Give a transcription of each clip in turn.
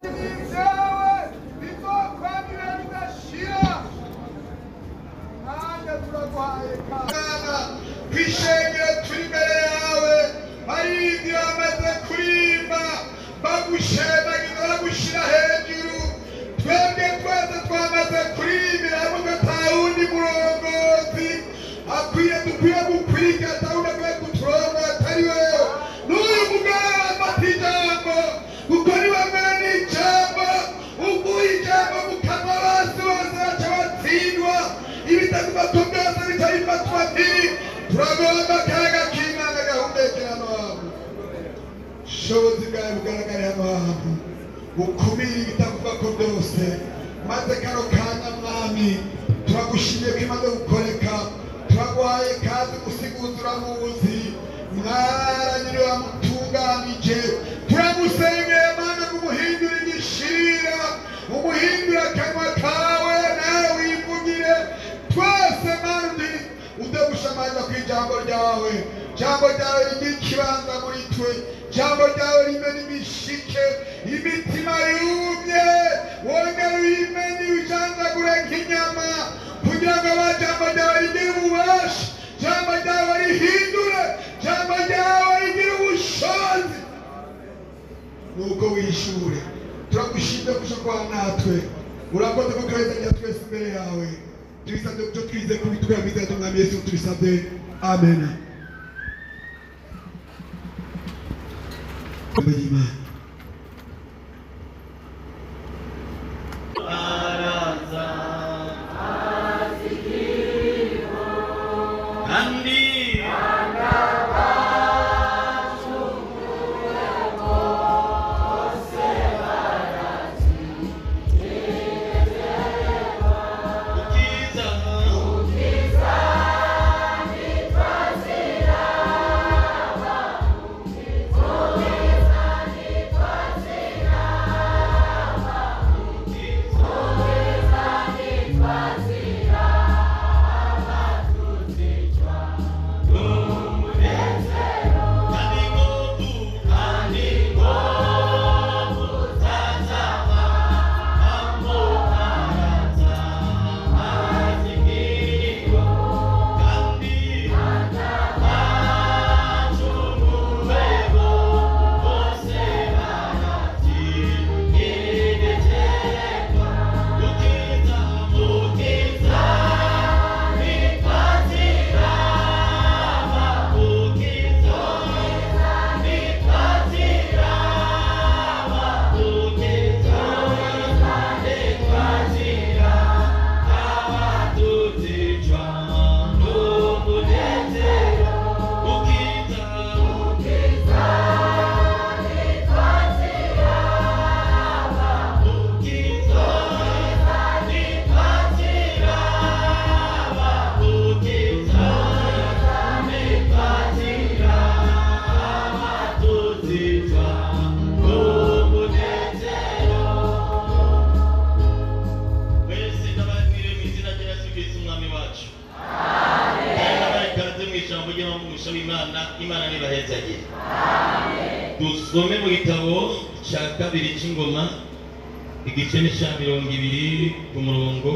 Amen. Dusome mu gitabo cya kabiri cy'ingoma igice cya 20 ku murongo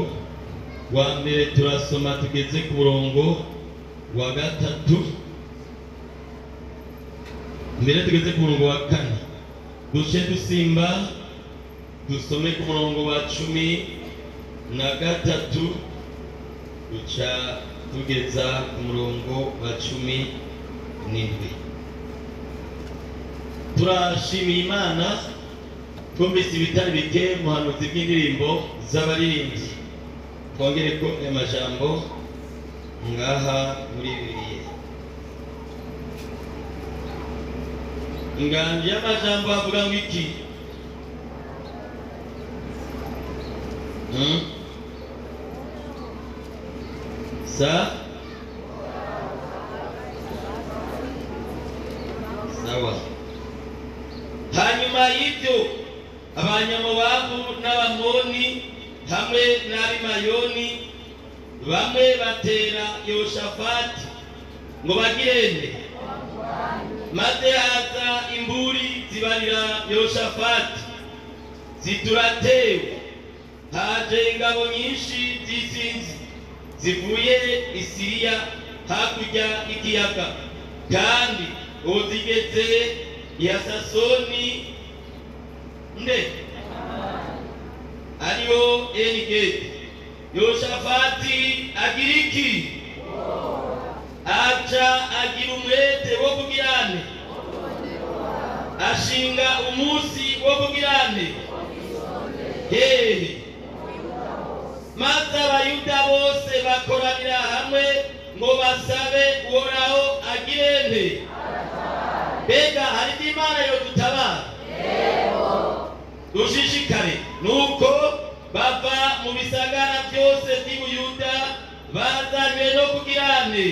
wa mbere turasoma tugeze ku murongo wa gatatu mbere tugeze ku murongo wa kane duce dusimba dusome ku murongo wa 13 duca tugeza ku murongo wa 17. Turashimiye Imana twumvise ibitari bike muhanuzi bw'indirimbo z'abaririmbyi twongere ko amajambo ngaha muri Bibiliya inganje y'amajambo avuga ngo iki sawa. Hanyuma y'ibyo abanyamowabu n'abamoni hamwe n'abimayoni bamwe batera Yehoshafati ngo bagirende, maze haza imburi zibarira Yehoshafati zituratewe, haje ingabo nyinshi z'isinzi zivuye i Siriya hakurya y'ikiyaga, kandi ubu zigeze i Hasasoni ariyo Enigedi. Yoshafati agira iki? Aca agira umwete wo kugirane, ashinga umunsi wo kugirane hehe, maze abayuda bose bakoranira hamwe ngo basabe Uhoraho agirente. Mbega hari Imana yo dutabara? Dushishikare. Nuko bava mu bisagara byose by'Ubuyuda bazanywe no kugirane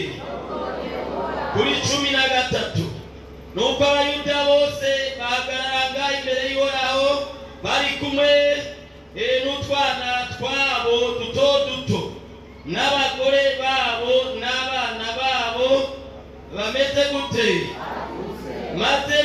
kuri 13. Nuko abayuda bose bahagarara imbere y'Uhoraho bari kumwe n'utwana twabo duto duto n'abagore babo n'abana babo bameze gute? Maze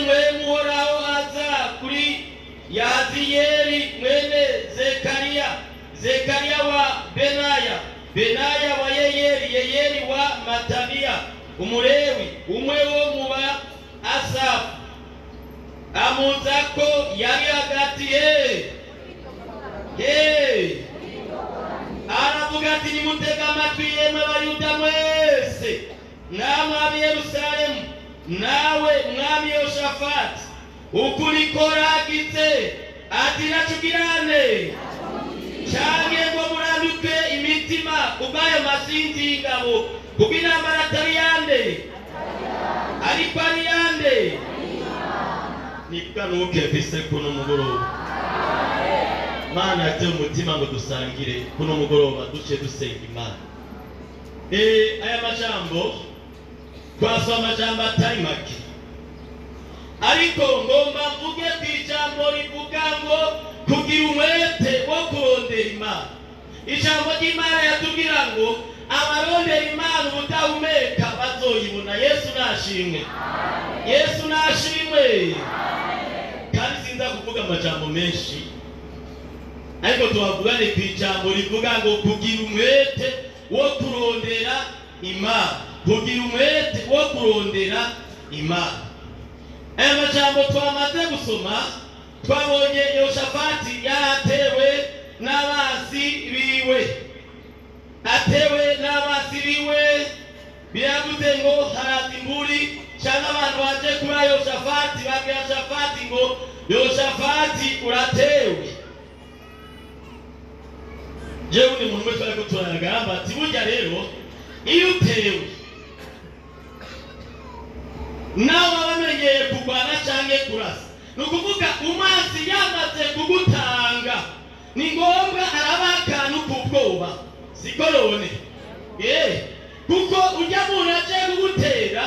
Uhoraho aza kuri Yaziyeli mwene Zekariya wa Benaya wa Yeyeli wa Mataniya umulewi, umwe wo mu ba Asafu, amuza ko yari hagati aravuga ati, nimutega amatwi yemwe Abayuda mwese, namwe ab'i Yerusalemu, nawe mwami Yoshafati, ukuri koragize ati nacugirane canke ngo muranduke imitima kubw'ayo masinzi y'ingabo, kubw'intambara atari yande ariko ari yande. Nikanuke vise kuno mugoroba Mana yateye umutima ngo dusangire kuno mugoroba duce dusenga Imana. Aya majambo twasoma amajambo atari make, ariko ngomba mvuge ku ijambo rivuga ngo kugira umwete wo kurondera Imana. Ijambo ry'Imana yatubwira ngo abarondera Imana ubudahumeka bazoyibona. Yesu nashimwe, Yesu nashimwe. Kandi sinza kuvuga amajambo menshi, ariko tubavugane ku ijambo rivuga ngo kugira umwete wo kurondera Imana, kugira umwete wo kurondera Imana. Aya majambo twamaze gusoma, twabonye Yoshafati yaratewe n'abasi biwe, biravuze ngo haraza imburi cyangwa abantu baje kuri Yoshafati babwira Yoshafati ngo Yoshafati uratewe. Jewe ni muntu wese ariko turagamba ati burya rero iyo utewe nawe wamenyeye kurwana cyangwa kurasa, nukuvuga umazi yamaze kugutanga, ni ngombwa arabakana kubwoba sikorone kuko ujya muntu aje kugutera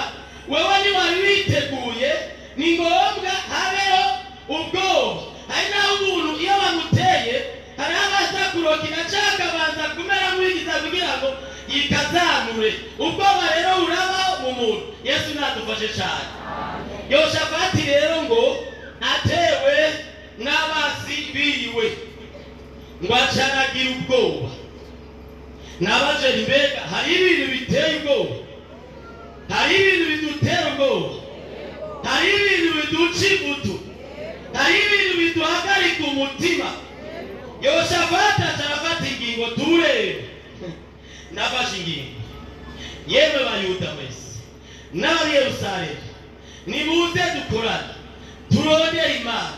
wewe ni wari witeguye, ni ngombwa habeho ubwoba. Hari naho umuntu iyo bamuteye hari abaza kurokina cyangwa banza kumera nk'uwigiza kugira ngo yikazamure, ubwoba rero urabaho mu muntu. Yesu nadufashe cyane. Yoshafati rero ngo atewe n'abasi biwe ngo acaragira ubwoba. Nabaje mbega hari ibintu biteye ubwoba, hari ibintu bidutera ubwoba, hari ibintu biduca ibuto, hari ibintu biduhagarika umutima. Yoshafati atarafata ingingo turebe. Nafashe ingingo, yemwe Bayuda mwese n'ab'i Yerusalemu, nimuze dukorane turondera Imana.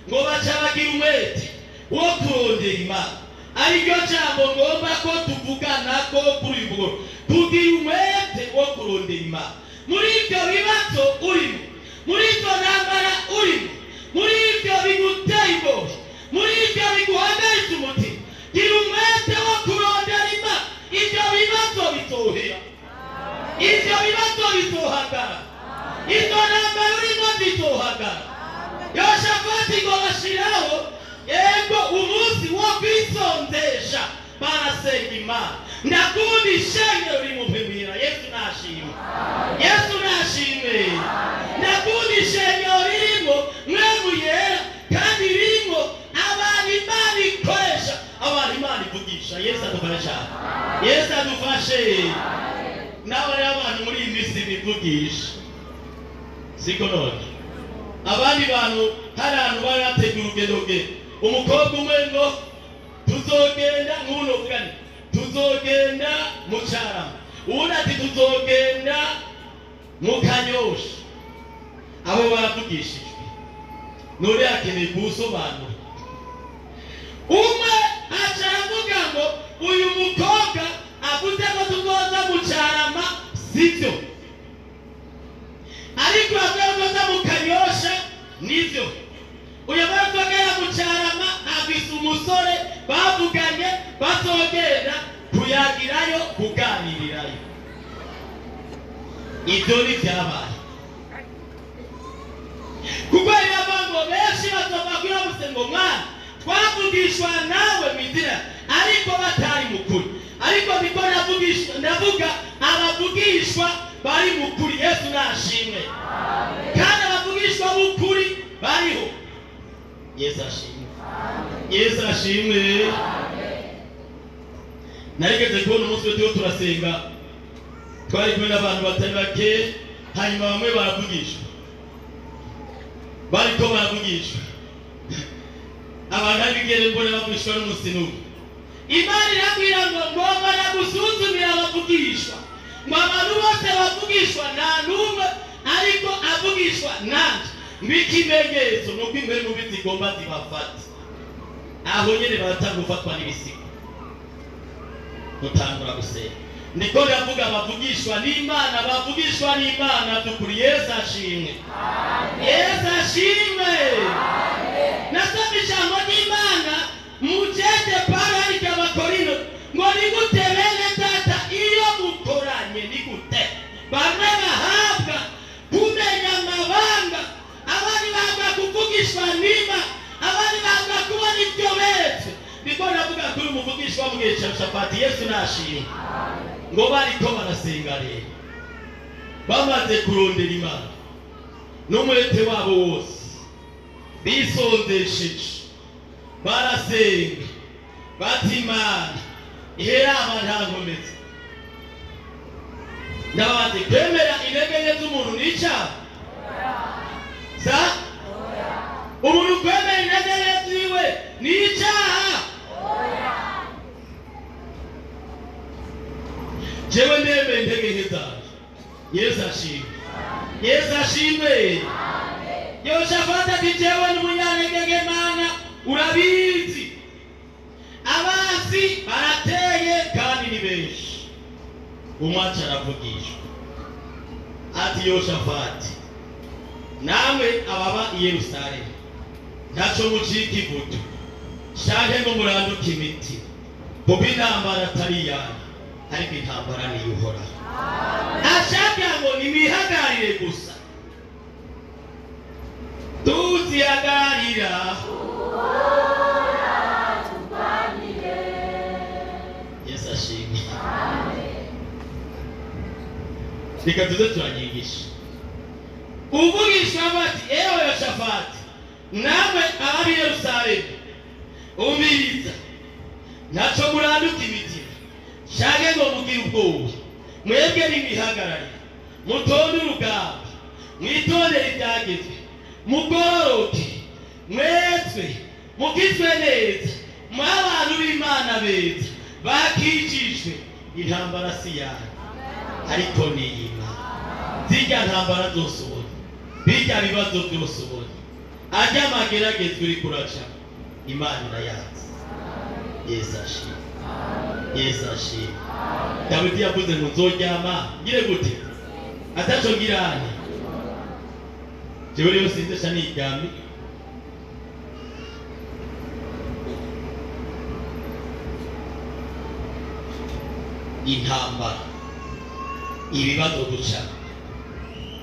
Ngo bacaragira umwete wo kurondera Imana, ariryo jambo ngomba ko tuvugana ko kuri bwo, tugira umwete wo kurondera Imana. Muri ibyo bibazo urimo, muri ibyo ntambara urimo, muri ibyo biguteye ubwoba, muri ibyo biguhagaritse umutima, gira umwete wo kurondera Imana. Ibyo bibazo bitohera, ibyo bibazo bitohagara, ibyo ntambara urimo bitohagara. Yoshafati ngo bashiraho ego umunsi wo kwisondesha barasenga Imana. Ndakundi ishengero rimupimira. Yesu nashimwe, Yesu nashimwe. Ndakundi ishengero ririmo mwemu yera kandi ririmo abantu Yesu adufashe. Nawe rero abantu muri iyi minsi bivugisha siko none abandi bantu hari ahantu bari bategura urugendo rwe umukobwa umwe ngo tuzogenda nk'uno ugani tuzogenda mu Carama ubundi ati tuzogenda mu Kanyosha abo baravugishijwe none akeneye gusobanura umwe aca aravuga ngo uyu mukobwa avuze ko tuzoza mu Carama sivyo ariko avuze mu Kanyosha nivyo uyu bavugana mu Carama afise umusore bavuganye bazogenda kuyagirayo kuganirirayo ibyo ni byabaye kuko yabango benshi bazobabwira musengo mwana twavugishwa nawe midira ariko batari mukuri ariko biko ndavuga abavugishwa bari mukuri Yesu nashimwe kandi abavugishwa bukuri bariho Yesu ashimwe Yesu ashimwe narigeze kubona umunsi wo turasenga twari kumwe n'abantu batari bake hanyuma bamwe baravugishwa bariko baravugishwa abantu abigere mbona bavugishwa n'umusinuko Imana irabwira ngo ngomba nagusuzumira abavugishwa ngo abantu bose bavugishwa nta n'umwe ariko avugishwa nanje n'ikimenyetso nuko imbere mu biti igomba zibafata aho nyene baratanga gufatwa n'ibisigo gutangura gusenga niko ndavuga abavugishwa n'Imana bavugishwa n'Imana tukuri Yesu ashimwe Yesu ashimwe nasoma ijambo ry'Imana mujete parari y'Abakorino ngo nigute bene data iyo mukoranye nigute bamwe bahabwa kumenya amabanga abandi bahabwa kuvugishwa n'Imana abandi bahabwa kubona ibyo betse niko ndavuga kuri umuvugishwa mugesha Shafati Yesu nashimwe ngo bariko barasenga rero bamaze kurondera Imana n'umwete wabo wose bisondesheje barasenga bati Imana ihera abantankomeze ndabati kwemera intege nke z'umuntu n'icyaha sa umuntu kwemera intege nke ziwe n'icyaha jewe ndemera intege nke zanjye Yesu ashimwe Yesu ashimwe Yoshafati ati jewe n'umunyantege nke Mana urabizi abasi barateye kandi ni benshi umwaca aravugishwa ati Yoshafati namwe ababa i Yerusalemu ntaco mucika ivutu shanke ngo muranduke imitima kuko intambara atari yanyu ariko intambara niyo uhoraho ashaka ngo nibihagarire gusa tuzihagarira Yesu ashimwe reka tuze turanyigisha uvugishwa bati ewe Yoshafati namwe abari i Yerusalemu umiriza ntaco muranduka imitima shanke ngo mugire ubwoba mwebwe nimihagarare mutonde urugamba mwitondere ibyagezwe mugoroke mwetwe mugizwe neza mw'abantu b'Imana beza bakijijwe intambara si yanyu ariko ni y'Imana zirya ntambara zose ubona birya bibazo byose ubona ajya amageragezwa uri kuraca Imana irayazi Yesu ashimwe Yesu ashimwe Dawidi yavuze ngo nzoryama ngire gute ataco ngirane jewe rero sinzesha niryamye intambara ibibazo duca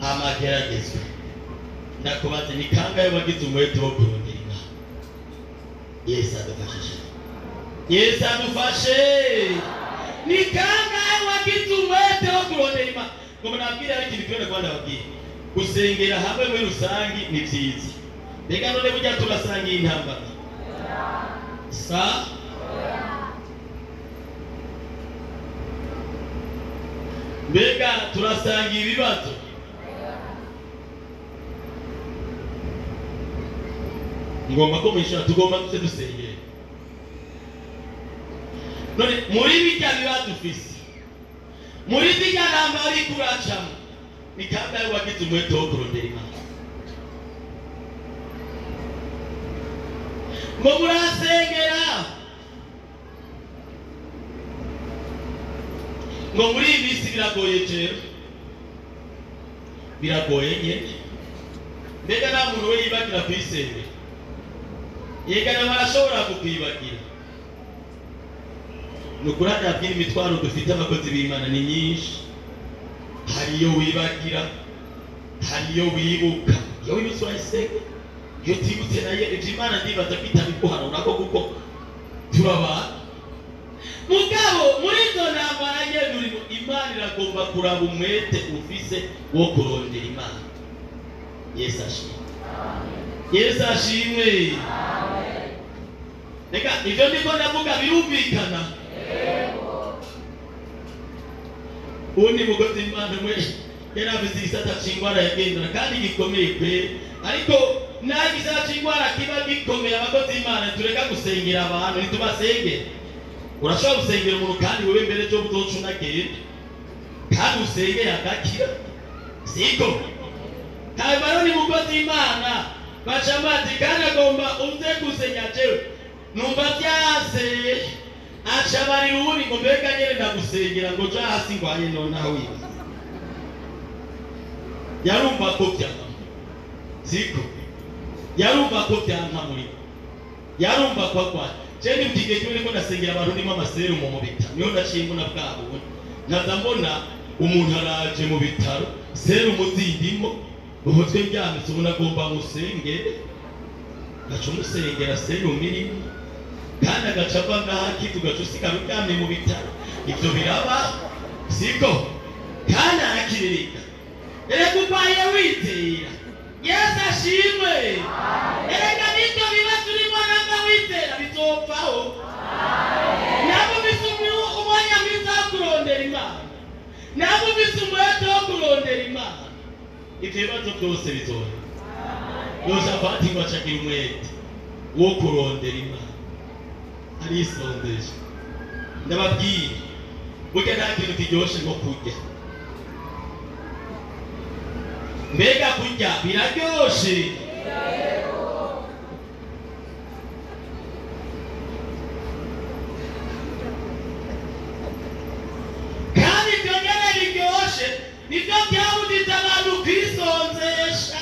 amageragezwa ndakubaze ni kangahe wagize umwete wo kurondera Imana Yesu adufashe Yesu adufashe ni kangahe wagize umwete wo kurondera Imana ngo nabwira ari ikintu cyone kwanda babwiye gusengera hamwe muri rusangi ni byiza reka none burya turasangiye intambara sa mbega turasangira ibibazo ngomba ko mwishura tugomba duse dusengera none muri bijya bibazo ufise muri bijya namba ari kuracamo ni kabla wagize umwete wo kurondera Imana ngo murasengera ngo muri iyi minsi biragoye rero biragoye nyine mbega nta muntu we yibagira kwisengera yegana barashobora kukwibagira nukuri hadabwira imitwaro dufite abakozi b'Imana ni myinshi hariyo wibagira hariyo wibuka iyo wibutse urayisenga iyo tibutse naye ibyo Imana ndibaza kwitabikuhanura ko kuko turabana mugabo muri izo ntambara ngendo urimo Imana iragomba kuraba umwete ufise wo kurondera Imana Yesu ashimwe Yesu ashimwe reka ibyo ndiko ndavuga birumvikana undi mugozi Imana mwe yarabizi isata cingwara yagendera kandi gikomeye kwe ariko nagiza cingwara kiba gikomeye abakozi Imana tureka gusengera abantu ntitubasengere urashobora gusengera umuntu kandi wewe mbere cyo butocu nagenda kandi usengeye agakira siko tabaro ni mugozi Imana bachamati kandi agomba uze gusenya jewe numva byase achabari uri ngo mbega nyene ndagusengera ngo ja hasi ngwanye none aho wiba yarumva ko byanga siko yarumva ko byanga muri yarumva ko kwa cyane mtige cyo niko ndasengera abantu ndimo amaseru mu bitaro niho ndaciye mbona bwabo naza mbona umuntu araje mu bitaro seru muzindimo umutwe byamitse ubona agomba musengere gacu musengera seru mirimo kandi agacava ngaha kitu gacusika ruryamye mu bitaro ibyo biraba siko kandi arakirika erega ubaye witera Yesu ashimwe erega nibyo biba turimo nanga witera bizopfaho nabo bisumye umwanya mwiza wo kurondera Imana nabo bisumye wo kurondera Imana ibyo bibazo byose bizoha Yosafati ngo acagira umwete wo kurondera Imana arisondeje ndababwira burya nta kintu kiryoshe nko kurya mbega kurya biraryoshe kandi ibyo nyene biryoshe nibyo byabuditse abantu kwisonzesha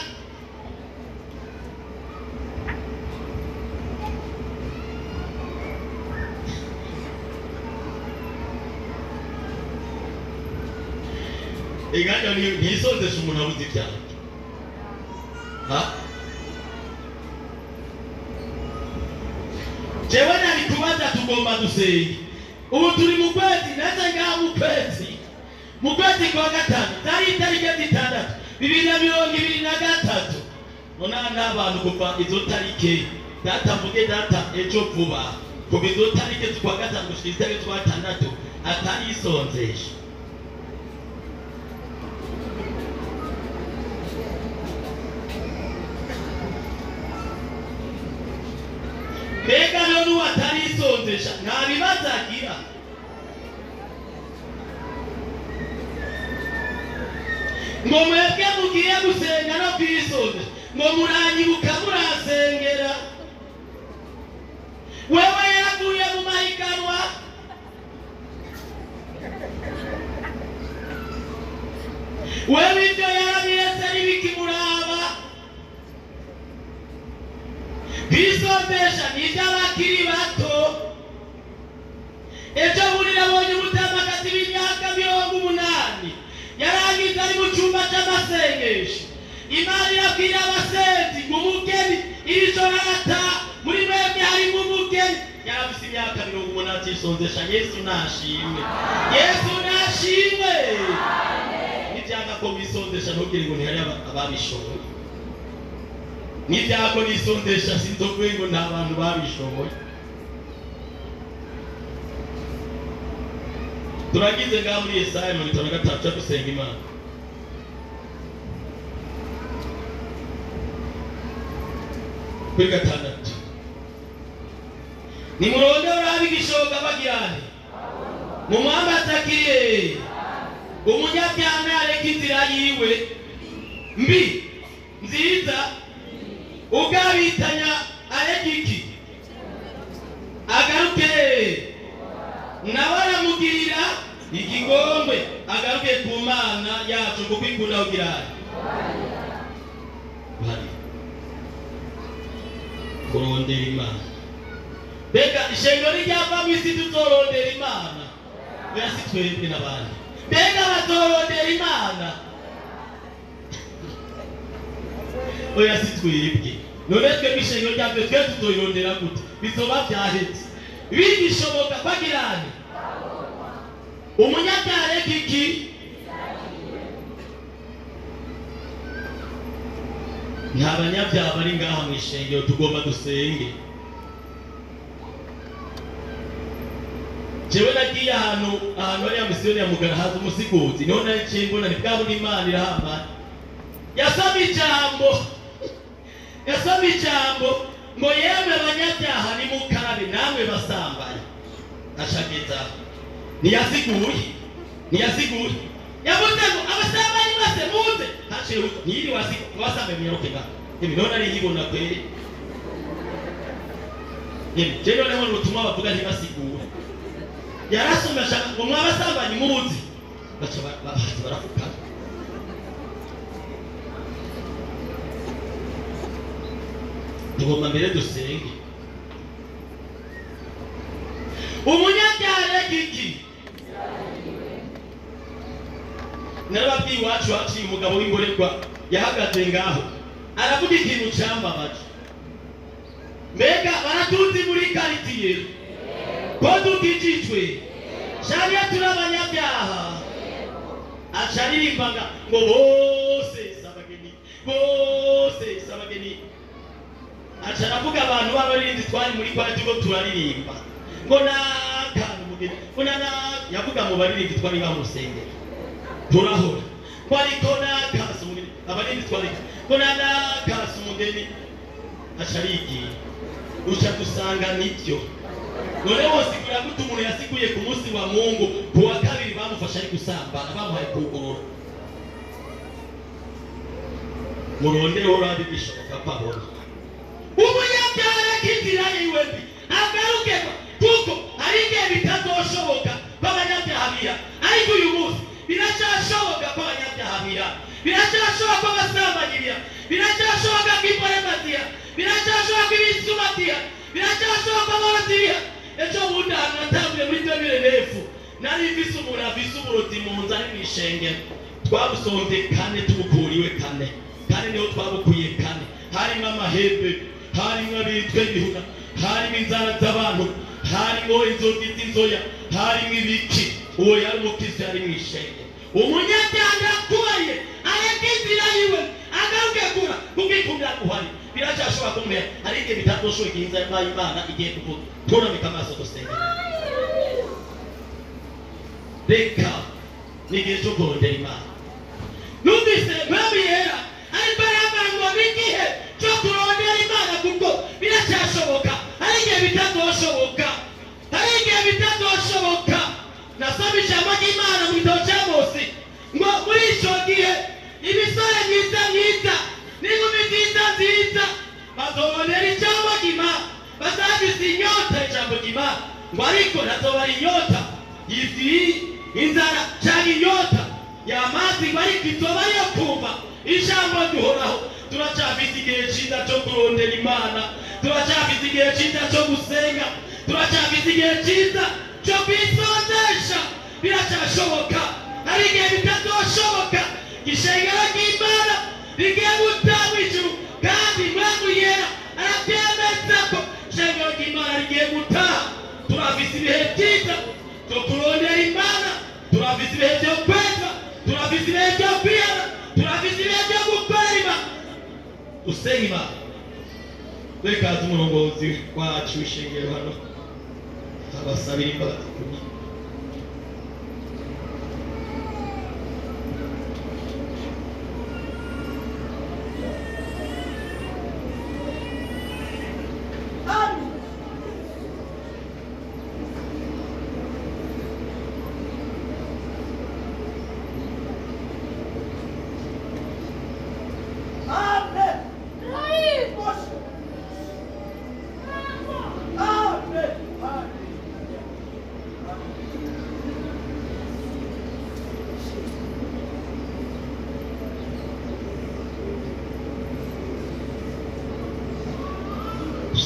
iganya nisonzesha umuntu abuze ibyaha jewe nari kubaza tugomba dusenge ubu turi mu kwezi naza ngaha mu kwezi kwa gatanu tari itariki 6 2023 nona n'abantu kuva izo tarike data mvuge data ejo vuba kuva izo tarike kwa gatanu gushika itariki 6 atari isonzesha mbega none watari isonzesha nta bibazo agira ngo mwebwe mugiye gusenga no kwisonzesha ngo muranyibuka murasengera wewe yaguye mu mahiganwa wewe ibyo yarabiretse n'ibikimuraba kwisonzesha n'iby'abakiri bato ejo bundi nabonye umutamakazi w'imyaka 80 yarangiza ari mu cyumba cy'amasengesho Imana yabwira abasenzi ngo umugeni iri joro arata muri mwebwe harimo umugeni yarafise imyaka 80 isonzesha Yesu nashimwe Yesu nashimwe n'ibyanga ko bisonzesha ntugire ngo ntihari ababishoboye n'ibyako nisondesha sinzokwe ngo nta bantu babishoboye turagize ngaho muri Yesaya 53 dusenga Imana. Kuri gatandatu ni muronde urabigishoga bagirane mu mwamba atakiriye umunyabyaha areka inzira yiwe mbi nziza ugabitanya areka iki agaruke nawe aramugirira ikigombe agaruke ku Mana yacu kuko ikunda kugirana kurondera Imana. Bega ishengero ryava mwisi tutorondera Imana oya si twebwe n'abandi. Bega batorondera Imana oya si twebwe. None twebwe ishengero ryavyo twe tutorondera gute bizoba vyahetse bigishoboka kwagirane umunyabyaha kiki nta banyabyaha bari ngaha mu ishengero tugomba dusenge. Jewe nagiye ahantu ari ya misiyoni ya Mugara haza umusiguzi niho nari cimbona ni bwabo n'Imana irahamana yasaba ijambo ngo yemwe banyabyaha ni mukarabe namwe basambanye ashageza ntiyasiguye yavuze ngo abasambanyi bose muze haciye ntiyiri wasambe mwiroke nga none ari yibona kweri jewe naho n'ubutumwa bavuga ntibasigure yarasomye ashaka ngo mwabasambanyi muze baca barafuka tugomba mbere dusenge umunyabyaha giki narababwiye iwacu haciye umugabo w'ingorerwa yahagaze ngaho aravuga ikintu cyambabaje. Mbega baratuzi muri karitiye ko dukijijwe cyane turi abanyabyaha acaririmbaga ngo bose sabageni acaravuga abantu b'abarinzi twari muri kwa tugo turaririmba ngo nakana umugeni ngo yavuga mu baririmbi twari bamusengera turahora ko ariko nakasa umugeni abarinzi twari ko nakasa umugeni acarigiye uca dusanga nibyo. None wose kugira ngo umuntu yasiguye ku munsi wa Mungu kuwa kabiri bamufasha ari gusambana bamuhaye kugorora murondere urabi bishoboka pabona umunyabyaha k'inzira yiwe mbi agaruke kuko ari igihe bitazoshoboka kw'abanyabyaha bira ariko uyu munsi biracyashoboka kw'abanyabyaha bira biracyashoboka kw'abasambanyi bira biracyashoboka kw'imporemazira biracyashoboka kw'ibisumatiya biracyashoboka kw'abaroziya. Ejo bundi ahantu natambuye muri 2009 nari mvise umuntu avise uburozi mu nzu ari mw'ishengero twabusonze kane tubukuriwe kane niho twabukuye kane harimo amahembe harimo abitwe ibihuna harimo inzara z'abantu harimo inzogi z'inzoya harimo ibiki uwo yari umukristo yari mw'ishengero. Umunyabyaha akubaye areka inzira yiwe agaruke kura kuko ikunda kuhari biracyashoboka kumera ari igihe bitazoshoboka inzira y'Imana igiye kuvuga turamika amaso dusenge. Reka n'igihe cyo kurondera Imana numvise babiyera ariko arabango n'igihe cyo kurondera Imana kuko biracyashoboka ari igihe bitazoshoboka nasaba ijambo ry'Imana mu gitabo cya Mose ngo muri icyo gihe ibisore byiza n'inkumi nziza bazobonera ijambo ry'Imana bazagize inyota ijambo ry'Imana ngo ariko ntazobara inyota izi inzara cyangwa inyota y'amazi ngo ariko izoba yo kumva ijambo duhoraho. Turacyafite igihe cyiza cyo kurondera Imana, turacyafite igihe cyiza cyo gusenga, turacyafite igihe cyiza cyo kwisondesha. Biracyashoboka hari igihe bitazoshoboka ishengero ry'Imana rigiye gutaha ijuru kandi Imana yera arabyemeza ko ishengero ry'Imana rigiye gutaha. Turafite ibihe byiza cyo kurondera Imana, turafite ibihe byo kweza, turafite ibihe byo kwiyana, turafite ibihe byo gukorera Imana. Usenga Imana reka umurongozi wacu w'ishengero hano abasabira imbabazi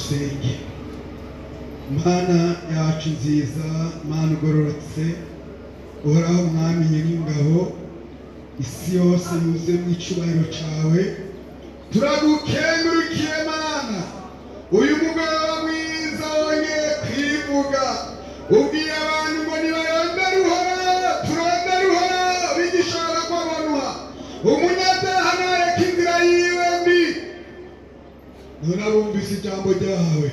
dusenge. Mana yacu nziza, Mana ugororotse, uhoraho mwami nyir'ingabo, isi yose yuze mu icubahiro cawe, turagukengurukiye Mana. Uyu mugoroba mwiza wongeye kwivuga, ubwiye abantu ngo nibarondere uhoraho, turondere uhoraho, bigishobora kubonwa. Umunyabyaha nareka inzira yiwe mbi. None bumvise ijambo ryawe,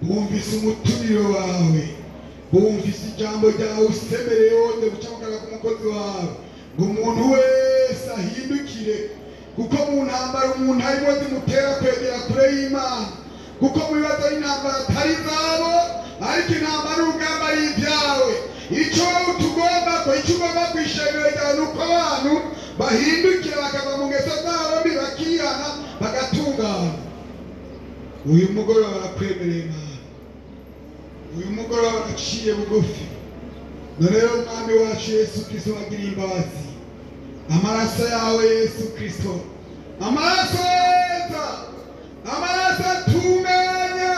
bumvise umutumiro wawe, bumvise ijambo ryawe usemereye wose gucamukaga ku mukozi wawe, ngo umuntu wese ahindukire, kuko mu ntambara umuntu harimo zimutera kwegera kure y'Imana, kuko mu bibazo y'intambara atari zabo, ariko intambara urugamba ari ibyawe. Icyo tugomba ko icyo ugomba kwishimira cyane uko abantu bahindukira bakava mu ngeso zabo mbi bakihana bagatungana. Uyu mugoroba barakwemereye Mana, uyu mugoroba baraciye bugufi. None rero Mwami wacu Yesu Kristo wagira imbabazi, amaraso yawe Yesu Kristo, amaraso yeza, amaraso atunganya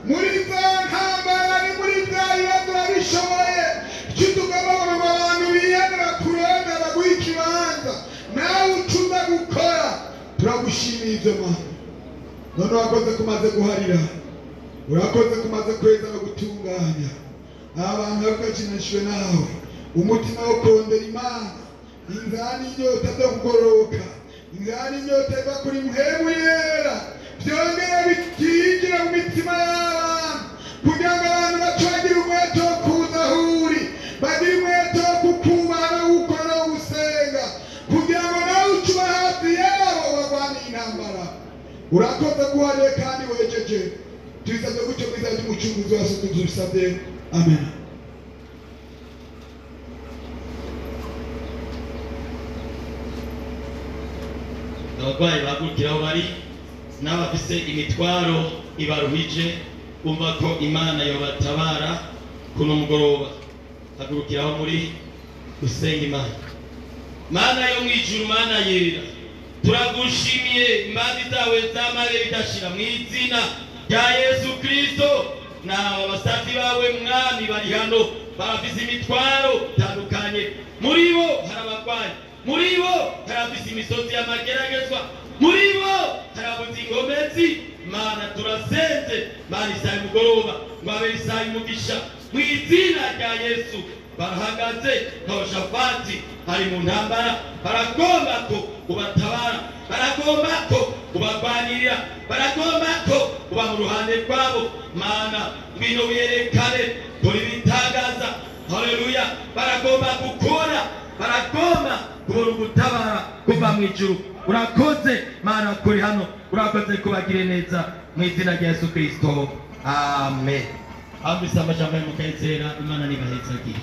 muri za ntambara, ni muri bya bibazo babishoboye. Icyo tugomba ngo abantu biyemera kurondera baguha ikibanza, nawe ucuza gukora. Turagushimiye ibyo Mana. None wakoze kumaze guharira, urakoze kumaze kweza no gutunganya abantu bakakinishwe nawe, umutima wo kurondera Imana, inzara n'inyota zo kugororoka, inzara n'inyota iva kuri mpemu yera, byongere bikinjira mu mitima y'abantu, kugira ngo abantu bacagire umwete wo kuza aho uri, bagire umwete wo kukubaha no gukora no gusenga, kugira ngo nawe ucuba hafi yabo barwanire intambara. Urakoze guhariye kandi wejeje, tubisabye gutyo mu izina ry'umucunguzi wacu tubisabye, amen. Abarwayi bahagurukira aho bari, n'abafise imitwaro ibaruhije, bumva ko Imana yobatabara kuno mugoroba, hagurukira aho muri gusenga Imana. Mana yo mwijuru, Mana yera, turagushimiye imbabazi zawe zamare bidashira mu izina rya Yesu Kristo. Nawe abasazi bawe Mwami bari hano, barafise imitwaro itandukanye, muri bo hari abarwayi, muri bo hari abafise imisozi y'amageragezwa, muri bo hari ababuze ingomezi. Mana turasenze, Mana isaha mugoroba ngo abe isaha umugisha mu izina rya Yesu. Barahagaze Yehoshafati ari mu ntambara, baragomba ko ubatabara, baragomba ko ubarwanirira, baragomba ko uba mu ruhande rwabo. Mana ngwino wiyerekane, kora ibitangaza. Haleluya. Baragomba gukora, baragomba kubona ugutabara kuva mu ijuru. Urakoze Mana kuri hano, urakoze kubagire neza mu izina rya Yesu Kristo, amen. Ambisa amajambo y'umukayizera, Imana nibahetse agiye.